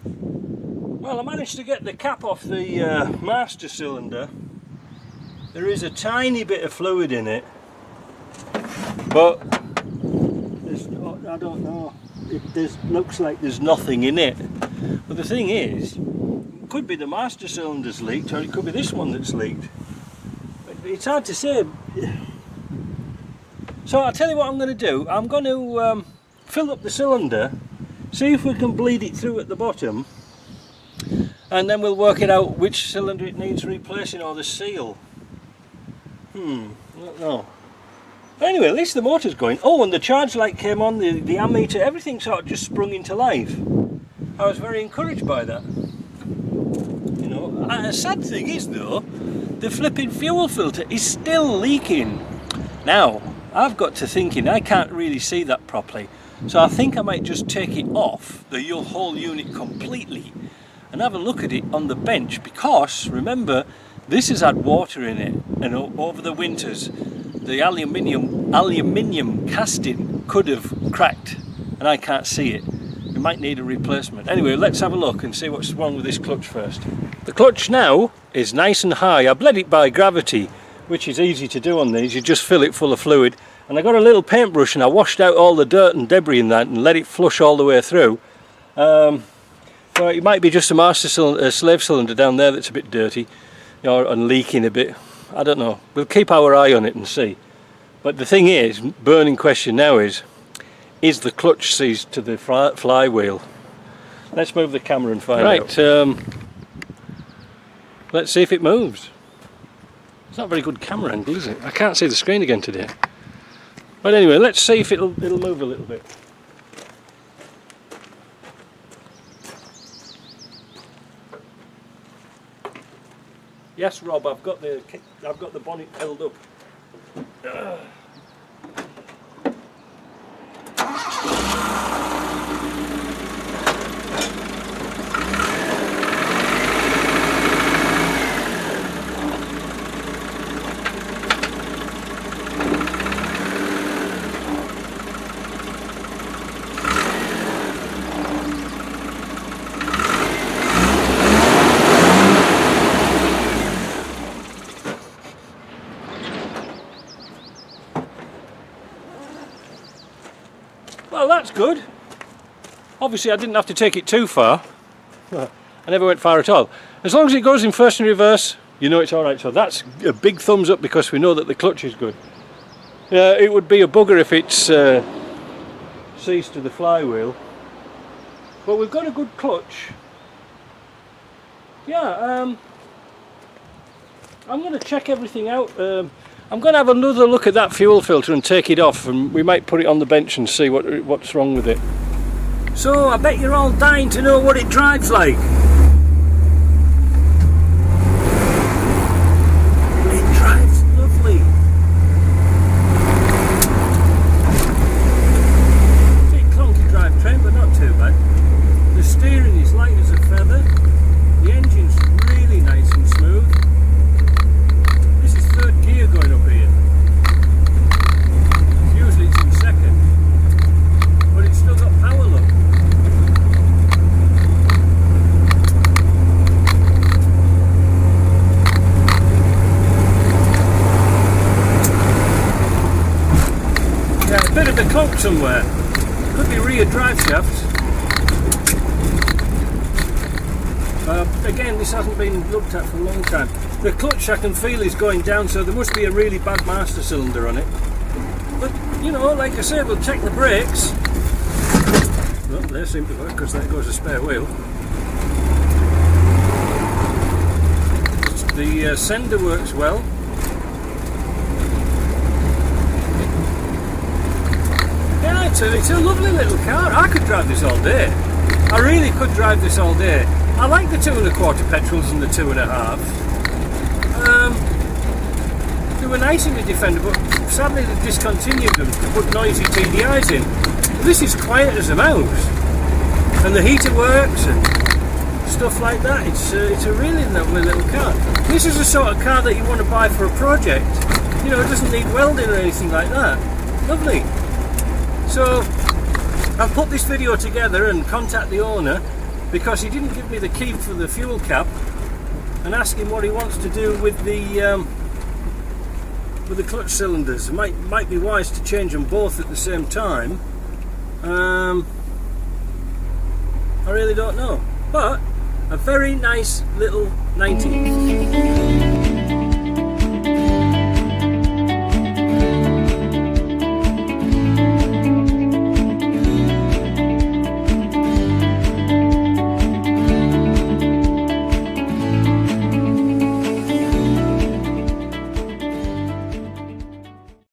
Well, I managed to get the cap off the master cylinder. There is a tiny bit of fluid in it, but I don't know. It looks like there's nothing in it. But the thing is, it could be the master cylinder's leaked, or it could be this one that's leaked. It's hard to say. So I'll tell you what I'm going to do. I'm going to fill up the cylinder, see if we can bleed it through at the bottom, and then we'll work it out which cylinder it needs replacing, or the seal. I don't know. Anyway, at least the motor's going. Oh, and the charge light came on, the ammeter, everything sort of just sprung into life. I was very encouraged by that. You know, a sad thing is though, the flipping fuel filter is still leaking. Now, I've got to thinking, I can't really see that properly, so I think I might just take it off, the whole unit completely, and have a look at it on the bench, because remember, this has had water in it, and over the winters the aluminium casting could have cracked, and I can't see it. It might need a replacement. Anyway, let's have a look and see what's wrong with this clutch first. The clutch now is nice and high. I bled it by gravity, which is easy to do on these. You just fill it full of fluid, and I got a little paintbrush and I washed out all the dirt and debris in that and let it flush all the way through. So it might be just a master cylinder, a slave cylinder down there that's a bit dirty, you know, and leaking a bit. I don't know. We'll keep our eye on it and see. But the thing is, burning question now is the clutch seized to the flywheel? Let's move the camera and find out. Right, let's see if it moves. It's not a very good camera angle, is it? I can't see the screen again today. But anyway, let's see if it'll move a little bit. Yes, Rob, I've got the bonnet held up. Well, that's good. Obviously I didn't have to take it too far. I never went far at all. As long as it goes in first and reverse, you know it's alright. So that's a big thumbs up, because we know that the clutch is good. It would be a bugger if it's seized to the flywheel. But we've got a good clutch. Yeah, I'm going to check everything out. I'm going to have another look at that fuel filter and take it off, and we might put it on the bench and see what's wrong with it. So I bet you're all dying to know what it drives like. It drives lovely. It's a clunky drivetrain, but not too bad. The steering is light as a feather. The engine's really nice and smooth. This is third gear going up here. Usually it's in second, but it's still got power, look. Yeah, a bit of a clunk somewhere. Could be rear drive shaft. Again, this hasn't been looked at for a long time. The clutch I can feel is going down, so there must be a really bad master cylinder on it. But, you know, like I said, we'll check the brakes. Well, they seem to work, because there goes a spare wheel. The sender works well. Yeah, it's a lovely little car. I could drive this all day. I really could drive this all day. I like the 2.25 petrols and the 2.5. They were nice in the Defender, but sadly they discontinued them to put noisy TDIs in. This is quiet as a mouse, and the heater works and stuff like that. It's a really lovely little car. This is the sort of car that you want to buy for a project. You know, it doesn't need welding or anything like that. Lovely. So I'll put this video together and contact the owner because he didn't give me the key for the fuel cap, and ask him what he wants to do with the clutch cylinders. It might be wise to change them both at the same time. I really don't know, but a very nice little 90.